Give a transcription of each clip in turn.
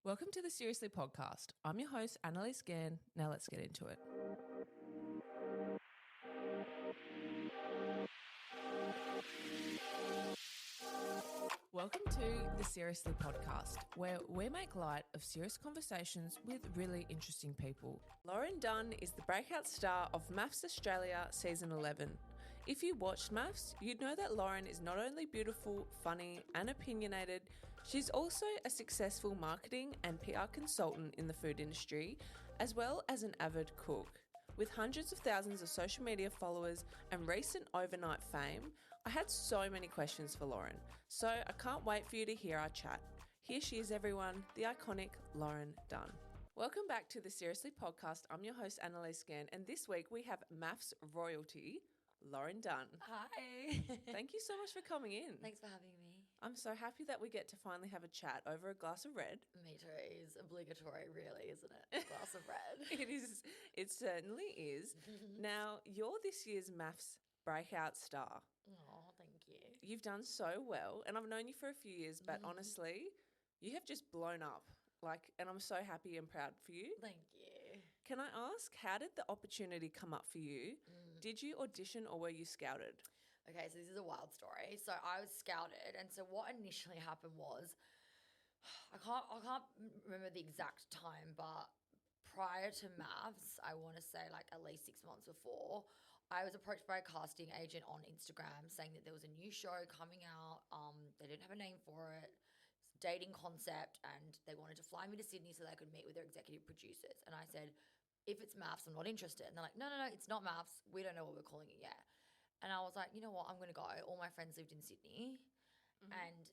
Welcome to the Seriously podcast. I'm your host, Annalise Gann. Now let's get into it. Welcome to the Seriously podcast, where we make light of serious conversations with really interesting people. Lauren Dunn is the breakout star of MAFS Australia Season 11. If you watched MAFS, you'd know that Lauren is not only beautiful, funny and opinionated, she's also a successful marketing and PR consultant in the food industry, as well as an avid cook. With hundreds of thousands of social media followers and recent overnight fame, I had so many questions for Lauren, so I can't wait for you to hear our chat. Here she is, everyone, the iconic Lauren Dunn. Welcome back to the Seriously podcast. I'm your host, Annalise Gann, and this week we have MAFS royalty, Lauren Dunn. Hi. Thank you so much for coming in. Thanks for having me. I'm so happy that we get to finally have a chat over a glass of red. Me too. It's obligatory, really, isn't it? A glass of red. It is. It certainly is. Now, you're this year's MAFS breakout star. Oh, thank you. You've done so well, and I've known you for a few years, but honestly, you have just blown up. And I'm so happy and proud for you. Thank you. Can I ask, how did the opportunity come up for you? Did you audition or were you scouted? Okay, so this is a wild story. So I was scouted, and so what initially happened was, I can't remember the exact time, but prior to MAFS, I want to say like at least 6 months before, I was approached by a casting agent on Instagram saying that there was a new show coming out. They didn't have a name for it. Dating concept, and they wanted to fly me to Sydney so they could meet with their executive producers. And I said, if it's MAFS, I'm not interested. And they're like, no, it's not MAFS. We don't know what we're calling it yet. And I was like, you know what, I'm going to go. All my friends lived in Sydney. And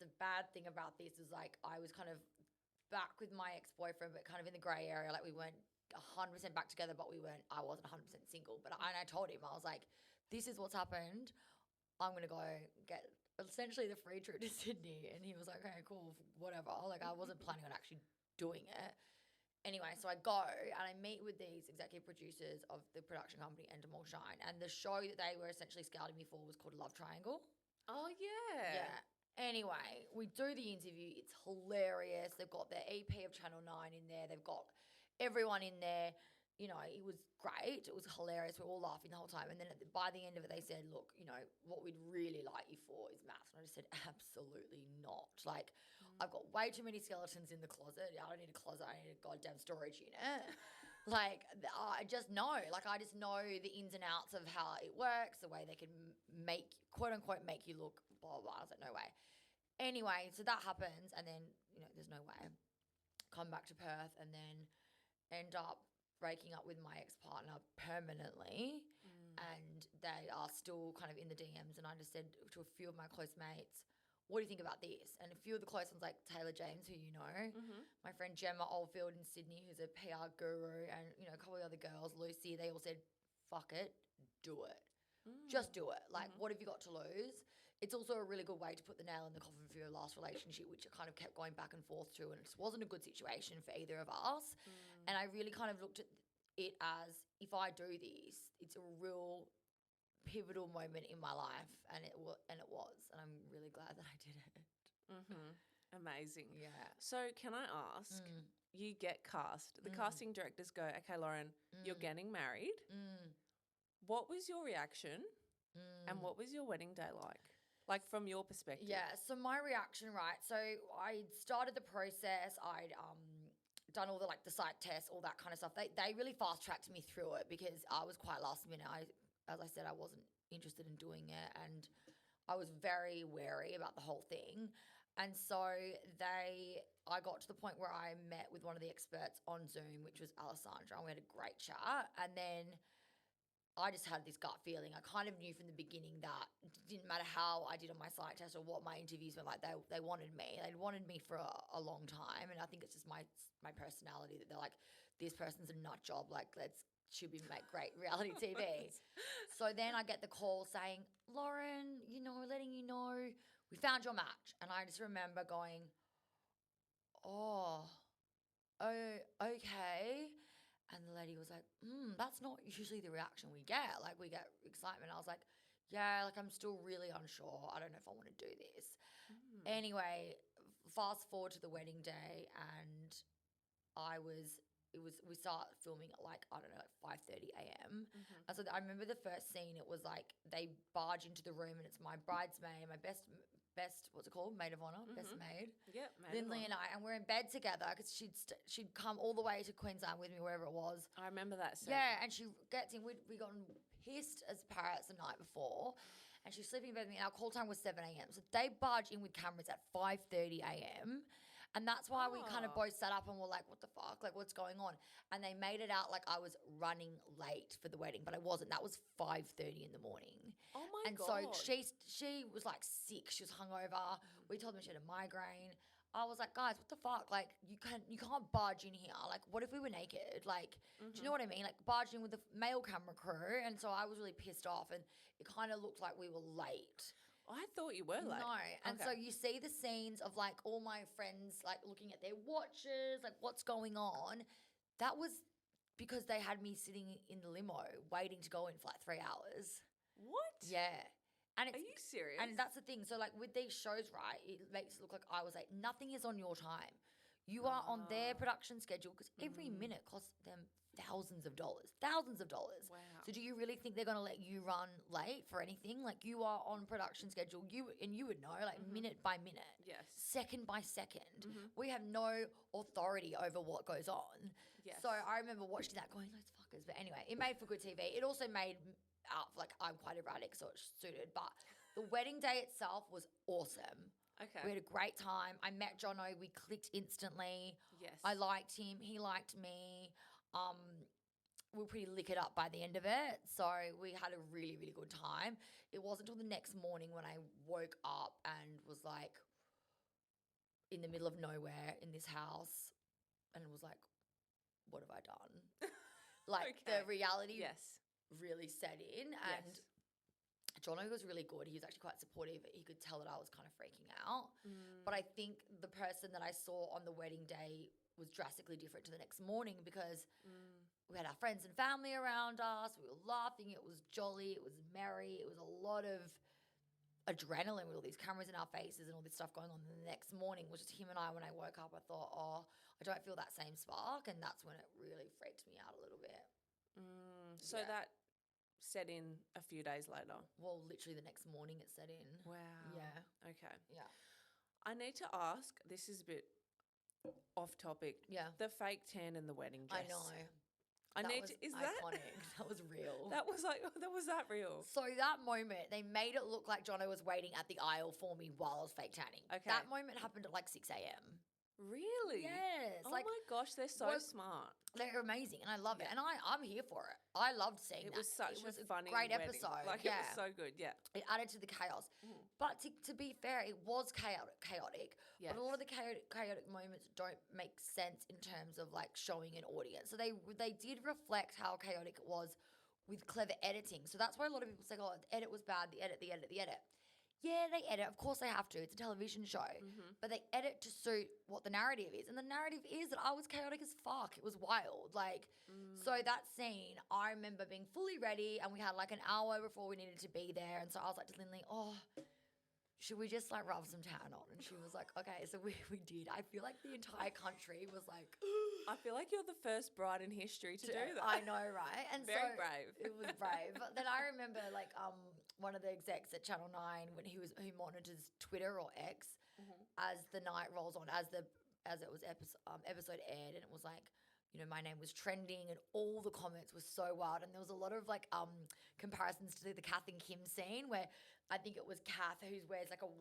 the bad thing about this is like I was kind of back with my ex-boyfriend, but kind of in the grey area. Like we weren't 100% back together, but I wasn't 100% single. But I told him, I was like, this is what's happened. I'm going to go get essentially the free trip to Sydney. And he was like, okay, cool, whatever. Like I wasn't planning on actually doing it. Anyway, so I go and I meet with these executive producers of the production company Endemol Shine. And the show that they were essentially scouting me for was called Love Triangle. Oh, yeah. Yeah. Anyway, we do the interview. It's hilarious. They've got their EP of Channel 9 in there. They've got everyone in there. You know, it was great. It was hilarious. We're all laughing the whole time. And then by the end of it, they said, look, you know, what we'd really like you for is MAFS. And I just said, absolutely not. Like, I've got way too many skeletons in the closet. I don't need a closet. I need a goddamn storage unit. Like, I just know. Like, I just know the ins and outs of how it works, the way they can make, quote unquote, make you look blah, blah, blah. I was like, no way. Anyway, so that happens. And then, you know, there's no way. Come back to Perth and then end up breaking up with my ex-partner permanently, and they are still kind of in the DMs. And I just said to a few of my close mates, what do you think about this? And a few of the close ones, like Taylor James, who you know, my friend Gemma Oldfield in Sydney, who's a PR guru, and, you know, a couple of other girls, Lucy, they all said, fuck it, do it. Just do it. Like, what have you got to lose? It's also a really good way to put the nail in the coffin for your last relationship, which I kind of kept going back and forth to, and it just wasn't a good situation for either of us. And I really kind of looked at it as, if I do this, it's a real pivotal moment in my life, and it was, and I'm really glad that I did it. Amazing. Yeah. So can I ask, you get cast. The casting directors go, okay, Lauren, you're getting married. What was your reaction and what was your wedding day like? Like from your perspective? Yeah, so my reaction, right, so I started the process, I'd done all the the psych tests, all that kind of stuff. They really fast-tracked me through it because I was quite last minute. As I said, I wasn't interested in doing it, and I was very wary about the whole thing. And so I got to the point where I met with one of the experts on Zoom, which was Alessandra, and we had a great chat. And then I just had this gut feeling. I kind of knew from the beginning that it didn't matter how I did on my psych test or what my interviews were like, they wanted me. They'd wanted me for a long time. And I think it's just my personality that they're like, this person's a nut job. Like, should be make great reality TV. So then I get the call saying, Lauren, you know, letting you know, we found your match. And I just remember going, oh, okay. And the lady was like, that's not usually the reaction we get. Like, we get excitement. I was like, yeah, like I'm still really unsure. I don't know if I want to do this. Anyway, fast forward to the wedding day, and we start filming at like, I don't know, like 5:30 a.m. Mm-hmm. And so I remember the first scene, it was like they barge into the room and it's my bridesmaid, my best, what's it called? Maid of honor, best maid. Yeah, Lindley and I, and we're in bed together because she'd come all the way to Queensland with me, wherever it was. I remember that scene. Yeah, and she gets in. We gotten pissed as parrots the night before, and she's sleeping in bed with me. And our call time was 7 a.m. So they barge in with cameras at 5:30 a.m. And that's why we kind of both sat up and were like, what the fuck? Like, what's going on? And they made it out like I was running late for the wedding, but I wasn't. That was 5:30 in the morning. Oh my and God. so she was like sick. She was hungover. We told them she had a migraine. I was like, guys, what the fuck? Like, you can't barge in here. Like, what if we were naked? Like, do you know what I mean? Like, barging with the male camera crew. And so I was really pissed off, and it kind of looked like we were late. I thought you were late. No. And Okay. so you see the scenes of like all my friends like looking at their watches, like what's going on. That was because they had me sitting in the limo waiting to go in for like 3 hours. What? Yeah. And Are you serious? And that's the thing. So like with these shows, right, it makes it look like I was like, nothing is on your time. You are on their production schedule because every minute costs them thousands of dollars. Wow. So do you really think they're going to let you run late for anything? Like, you are on production schedule. You would know, like, minute by minute. Yes. Second by second. We have no authority over what goes on. Yes. So I remember watching that going, those fuckers. But anyway, it made for good TV. It also made like, I'm quite erratic, so it suited. But the wedding day itself was awesome. Okay. We had a great time. I met Jono. We clicked instantly. Yes. I liked him. He liked me. We were pretty liquored up by the end of it. So we had a really, really good time. It wasn't until the next morning when I woke up and was like in the middle of nowhere in this house and was like, what have I done? Like, Okay. the reality Yes. really set in. And Yes. Jono was really good. He was actually quite supportive. He could tell that I was kind of freaking out. But I think the person that I saw on the wedding day was drastically different to the next morning because we had our friends and family around us. We were laughing. It was jolly. It was merry. It was a lot of adrenaline with all these cameras in our faces and all this stuff going on. And the next morning was just him and I. When I woke up, I thought, oh, I don't feel that same spark. And that's when it really freaked me out a little bit. So Yeah. that set in a few days later. Well, literally the next morning it set in. Wow. Yeah. Okay. Yeah. I need to ask, this is a bit off topic. Yeah. The fake tan and the wedding dress. I know. Is iconic. That was real. that was that real? So that moment, they made it look like Jono was waiting at the aisle for me while I was fake tanning. Okay. That moment happened at like 6 a.m. Really? Yes. Oh like, my gosh, they're so smart. they're amazing and I love it. Yeah. And I'm here for it. I loved seeing It that. was such it was a funny great wedding. episode. Like, yeah. it was so good. Yeah. It added to the chaos. But to be fair, it was chaotic. Yes. But a lot of the chaotic moments don't make sense in terms of like showing an audience. So they did reflect how chaotic it was with clever editing. So that's why a lot of people say, oh, the edit was bad, the edit. Yeah, they edit. Of course they have to. It's a television show. But they edit to suit what the narrative is. And the narrative is that I was chaotic as fuck. It was wild. Like, so that scene, I remember being fully ready and we had like an hour before we needed to be there. And so I was like to Lindley, oh, should we just like rub some tan on? And she was like, okay. So we did. I feel like the entire country was like, I feel like you're the first bride in history to do that. I know, right? And Very so brave. It was brave. But then I remember like one of the execs at Channel 9 when who monitors Twitter or X as the night rolls on, as it was episode aired, and it was like, you know, my name was trending and all the comments were so wild. And there was a lot of like comparisons to the Kath and Kim scene where I think it was Kath who wears like a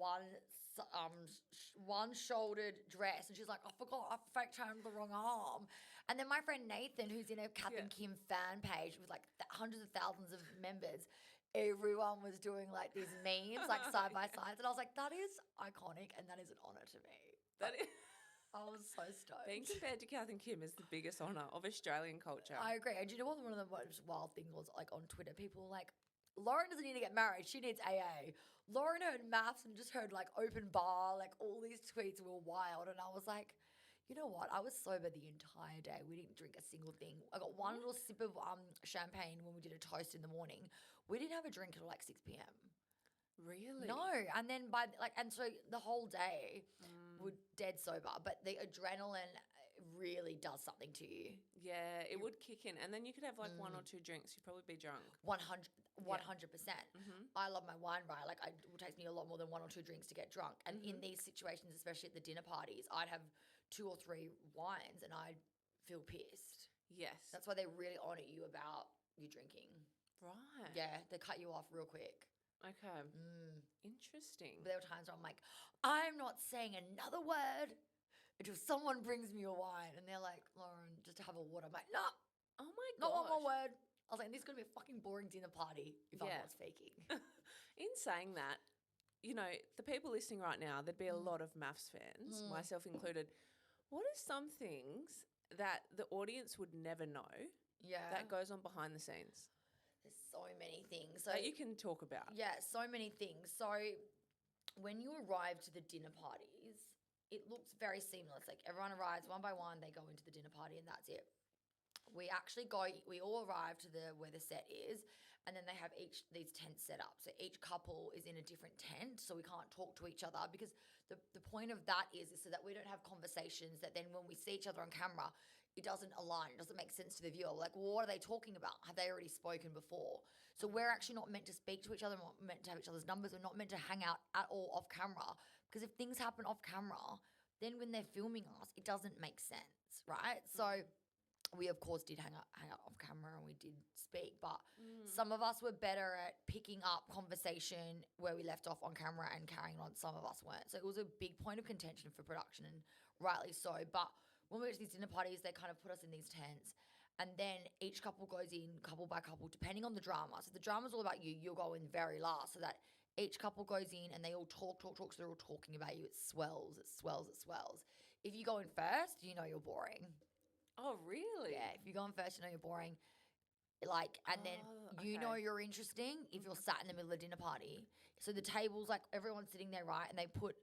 one-shouldered dress and she's like, I forgot, I fake turned the wrong arm. And then my friend Nathan, who's in a Kath and Kim fan page with like hundreds of thousands of members, everyone was doing like these memes like side by sides. And I was like, that is iconic and that is an honor to me. That is. I was so stoked. Being compared to Kath and Kim is the biggest honour of Australian culture. I agree. And do you know what one of the most wild things was? Like on Twitter, people were like, Lauren doesn't need to get married. She needs AA. Lauren heard MAFS and just heard like open bar. Like all these tweets were wild. And I was like, you know what? I was sober the entire day. We didn't drink a single thing. I got one little sip of champagne when we did a toast in the morning. We didn't have a drink until like 6 p.m. Really? No. And then and so the whole day we're dead sober. But the adrenaline really does something to you. Yeah, it would kick in. And then you could have like one or two drinks. You'd probably be drunk. 100%. Mm-hmm. I love my wine, right? Like, it will take me a lot more than one or two drinks to get drunk. And in these situations, especially at the dinner parties, I'd have 2 or 3 wines and I'd feel pissed. Yes. That's why they really honour you about you drinking. Right. Yeah, they cut you off real quick. Okay. Interesting. But there were times where I'm like, I'm not saying another word until someone brings me a wine. And they're like, Lauren, just have a water. I'm like, no, Oh my god. not one more word. I was like, this is going to be a fucking boring dinner party if I'm not speaking. In saying that, you know, the people listening right now, there'd be a lot of MAFS fans, myself included. What are some things that the audience would never know that goes on behind the scenes? There's so many things. So that you can talk about. Yeah, so many things. So when you arrive to the dinner parties, it looks very seamless. Like everyone arrives one by one, they go into the dinner party and that's it. We all arrive to where the set is, and then they have these tents set up. So each couple is in a different tent, so we can't talk to each other because the point of that is so that we don't have conversations that then when we see each other on camera, it doesn't align. It doesn't make sense to the viewer. Like, well, what are they talking about? Have they already spoken before? So we're actually not meant to speak to each other. We're not meant to have each other's numbers. We're not meant to hang out at all off camera because if things happen off camera, then when they're filming us, it doesn't make sense, right? So we, of course, did hang out off camera and we did speak, but some of us were better at picking up conversation where we left off on camera and carrying on. Some of us weren't. So it was a big point of contention for production, and rightly so. But when we went to these dinner parties, they kind of put us in these tents, and then each couple goes in couple by couple, depending on the drama. So the drama's all about you. You'll go in very last, so that each couple goes in and they all talk, so they're all talking about you. It swells. If you go in first, you know you're boring. Oh, really? Yeah, if you go in first, you know you're boring. Like, and then you know you're interesting if you're sat in the middle of a dinner party. So the tables, like everyone's sitting there, right? And they put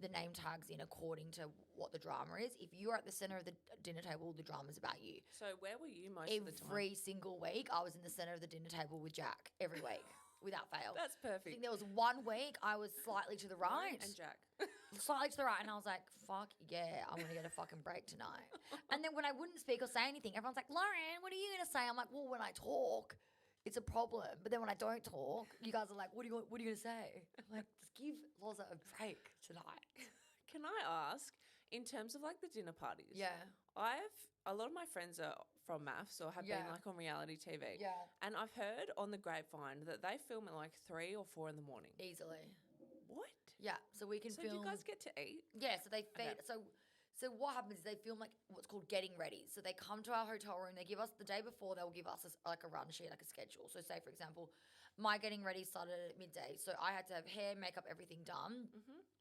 the name tags in according to what the drama is. If you're at the center of the dinner table, the drama's about you. So where were you most of the time? Every single week, I was in the center of the dinner table with Jack every week. Without fail. That's perfect. I think there was one week I was slightly to the right. And Jack. Slightly to the right. And I was like, fuck yeah, I'm going to get a fucking break tonight. And then when I wouldn't speak or say anything, everyone's like, Lauren, what are you going to say? I'm like, well, when I talk, it's a problem. But then when I don't talk, you guys are like, what are you going to say? I'm like, just give Loza a break tonight. Can I ask, in terms of like the dinner parties? Yeah. A lot of my friends are from MAFS or have been like on reality TV. Yeah. And I've heard on the grapevine that they film at like 3 or 4 in the morning. Easily. What? Yeah. So we can So film. do you guys get to eat? Yeah. So they feed. Okay. So what happens is they film like what's called getting ready. So they come to our hotel room. They give us the day before. They'll give us like a run sheet, like a schedule. So say for example, my getting ready started at midday. So I had to have hair, makeup, everything done.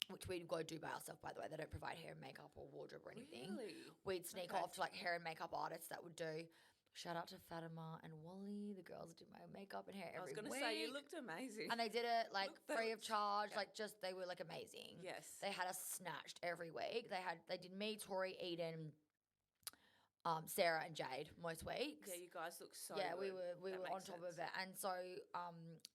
Which we'd go do by ourselves, by the way. They don't provide hair and makeup or wardrobe or anything. Really? We'd sneak off to like hair and makeup artists that would do. Shout out to Fatima and Wally, the girls that do my makeup and hair every week. I was going to say, you looked amazing. And they did it like free of charge, Yeah. like just they were like amazing. Yes. They had us snatched every week. They did me, Tori, Eden, Sarah and Jade most weeks. Yeah, you guys look so Yeah, good. we That were on makes top sense. of it. And so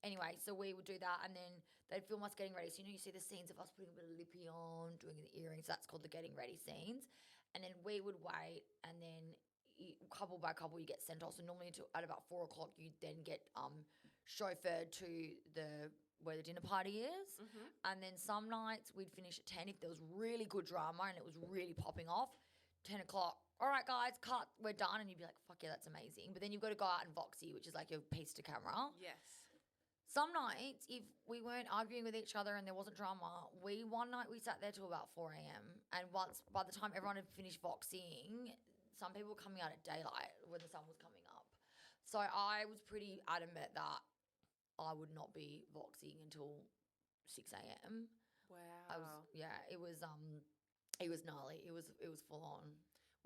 anyway, so we would do that and then they'd film us getting ready. So you see the scenes of us putting a bit of lippy on, doing the earrings. That's called the getting ready scenes. And then we would wait and then couple by couple you get sent off. So normally at about 4 o'clock you then get chauffeured to where the dinner party is. And then some nights we'd finish at 10 if there was really good drama and it was really popping off. 10 o'clock, all right guys, cut, we're done. And you'd be like, fuck yeah, that's amazing. But then you've got to go out and voxy, which is like your piece to camera. Yes. Some nights, if we weren't arguing with each other and there wasn't drama, one night we sat there till about 4 a.m. And by the time everyone had finished voxing, some people were coming out at daylight when the sun was coming up. So I was pretty adamant that I would not be voxing until 6 a.m. Wow. It was gnarly. It was full on.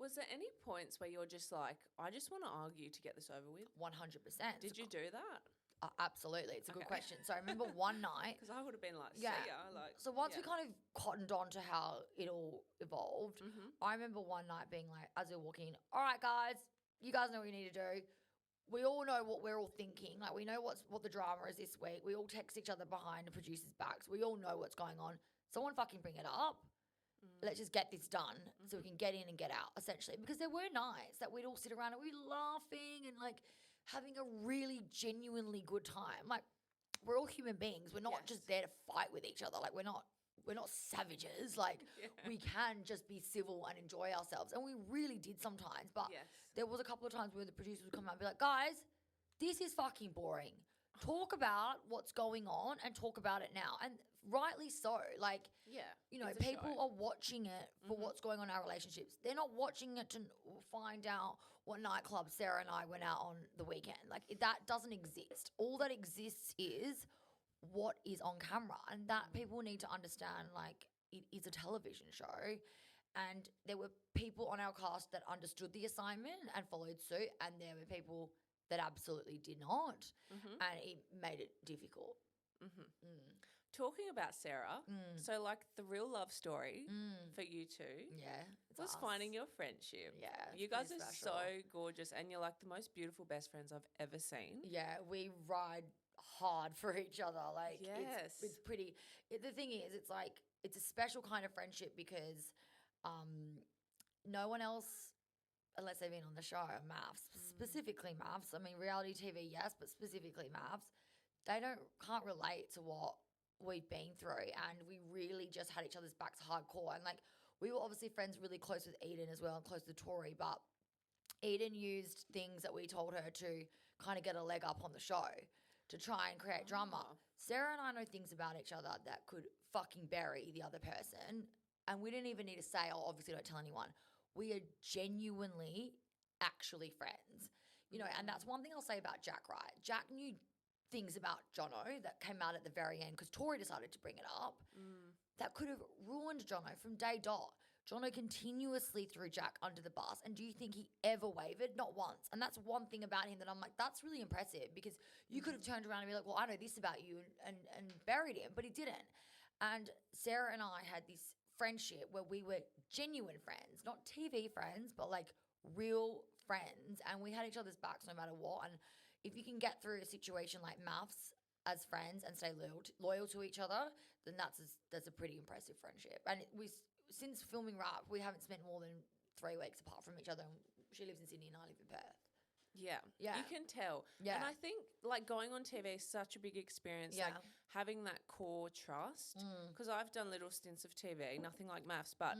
Was there any points where you're just like, I just want to argue to get this over with? 100%. Did you do that? Absolutely. It's a good question. So I remember one night. Because I would have been like, Yeah. see ya. Like, So once we kind of cottoned on to how it all evolved, I remember one night being like, as we were walking in, all right, guys, you guys know what you need to do. We all know what we're all thinking. Like, we know what the drama is this week. We all text each other behind the producer's backs. We all know what's going on. Someone fucking bring it up. Let's just get this done so we can get in and get out, essentially. Because there were nights that we'd all sit around and we'd laughing and like having a really genuinely good time. Like, we're all human beings. We're not just there to fight with each other. Like, we're not savages. Like, we can just be civil and enjoy ourselves. And we really did sometimes. But there was a couple of times where the producers would come out and be like, guys, this is fucking boring. Talk about what's going on and talk about it now. And rightly so. Like, you know, people are watching it for what's going on in our relationships. They're not watching it to find out what nightclub Sarah and I went out on the weekend. Like, that doesn't exist. All that exists is what is on camera, and that people need to understand, like, it is a television show. And there were people on our cast that understood the assignment and followed suit, and there were people that absolutely did not, and it made it difficult. Talking about Sarah, so like the real love story for you two was finding your friendship. Yeah, you guys are so gorgeous, and you're like the most beautiful best friends I've ever seen. Yeah, we ride hard for each other. Like, it's pretty. The thing is, it's like, it's a special kind of friendship because no one else, unless they've been on the show, MAFS, specifically MAFS. I mean, reality TV, yes, but specifically MAFS, they can't relate to what we've been through, and we really just had each other's backs hardcore. And like, we were obviously friends really close with Eden as well, and close with Tori, but Eden used things that we told her to kind of get a leg up on the show to try and create drama. Sarah and I know things about each other that could fucking bury the other person, and we didn't even need to say, oh, obviously don't tell anyone. We are genuinely actually friends, you know. And that's one thing I'll say about Jack, right? Jack knew things about Jono that came out at the very end because Tori decided to bring it up that could have ruined Jono from day dot. Jono continuously threw Jack under the bus, and do you think he ever wavered? Not once. And that's one thing about him that I'm like, that's really impressive, because you could have turned around and be like, well, I know this about you, and buried him, but he didn't. And Sarah and I had this friendship where we were genuine friends, not TV friends, but like real friends, and we had each other's backs no matter what. And if you can get through a situation like MAFS as friends and stay loyal to each other, then that's a pretty impressive friendship. And since filming Rap, we haven't spent more than 3 weeks apart from each other. She lives in Sydney and I live in Perth. Yeah. You can tell. Yeah. And I think like going on TV is such a big experience. Like having that core trust. Because I've done little stints of TV, nothing like MAFS, but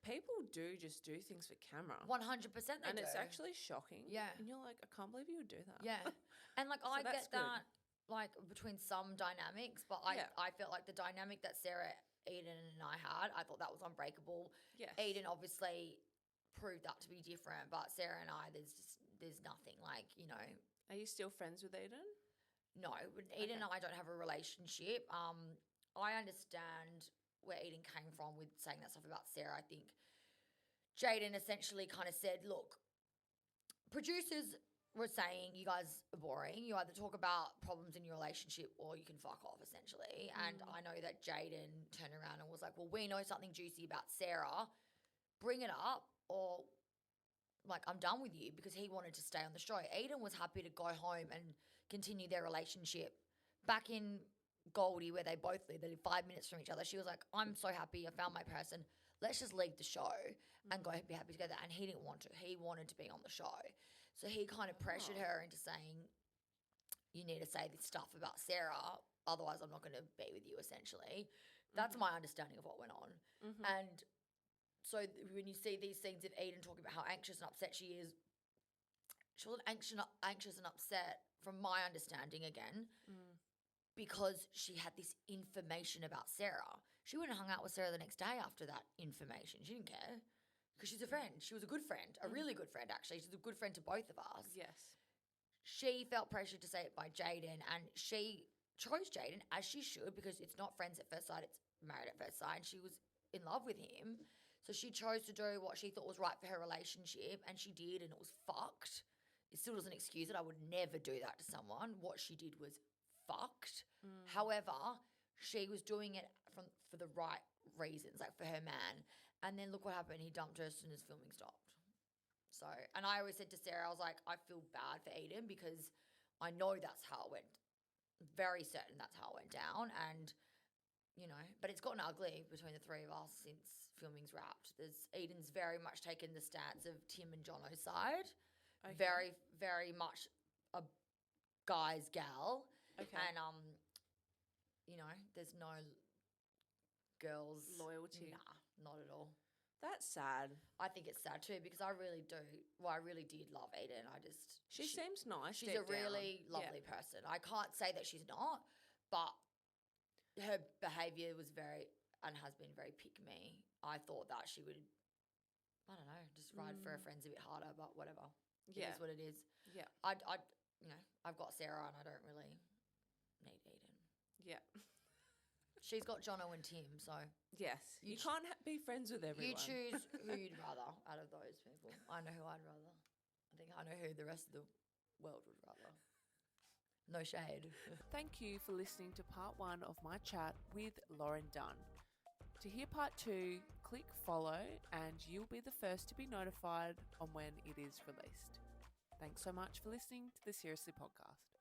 people do just do things for camera. 100% they and do. It's actually shocking. Yeah. And you're like, I can't believe you would do that. Yeah. And like, I get that like between some dynamics, but I felt like the dynamic that Sarah, Eden and I had, I thought that was unbreakable. Yes. Eden obviously proved that to be different, but Sarah and I, there's nothing, like, you know. Are you still friends with Eden? No, Eden and I don't have a relationship. I understand where Eden came from with saying that stuff about Sarah. I think Jaden essentially kind of said, look, producers were saying you guys are boring. You either talk about problems in your relationship or you can fuck off, essentially. And I know that Jaden turned around and was like, well, we know something juicy about Sarah. Bring it up, or like, I'm done with you, because he wanted to stay on the show. Eden was happy to go home and continue their relationship. Back in Goldie, where they both live, they live 5 minutes from each other, she was like, I'm so happy, I found my person. Let's just leave the show and go be happy together. And he didn't want to. He wanted to be on the show. So he kind of pressured her into saying, you need to say this stuff about Sarah, otherwise I'm not going to be with you, essentially. That's my understanding of what went on. And so when you see these scenes of Eden talking about how anxious and upset she is, she wasn't anxious and upset, from my understanding again, because she had this information about Sarah. She went and hung out with Sarah the next day after that information. She didn't care, because she's a friend. She was a good friend, a really good friend, actually. She's a good friend to both of us. Yes. She felt pressured to say it by Jaden, and she chose Jaden, as she should, because it's not friends at first sight, it's married at first sight, and she was in love with him. So she chose to do what she thought was right for her relationship, and she did, and it was fucked. It still doesn't excuse it. I would never do that to someone. What she did was fucked. However, she was doing it for the right reasons, like for her man. And then look what happened. He dumped her as soon as filming stopped. So, and I always said to Sarah, I was like, I feel bad for Eden, because I know that's how it went. Very certain that's how it went down. And, you know, but it's gotten ugly between the three of us since filming's wrapped. Eden's very much taken the stance of Tim and Jono's side. Okay. Very, very much a guy's gal. Okay. And, there's no girls. Loyalty. Nah, not at all. That's sad. I think it's sad too because I really did love Eden. She seems nice. She's a really lovely person. I can't say that she's not, but her behaviour was has been very pick me. I thought that she would, I don't know, just ride for her friends a bit harder, but whatever. It is what it is. Yeah. I've got Sarah and I don't really need Eden. Yeah. She's got Jono and Tim, so. Yes. You can't be friends with everyone. You choose who you'd rather out of those people. I know who I'd rather. I think I know who the rest of the world would rather. No shade. Thank you for listening to part 1 of my chat with Lauren Dunn. To hear part 2, click follow and you'll be the first to be notified on when it is released. Thanks so much for listening to the Seriously Podcast.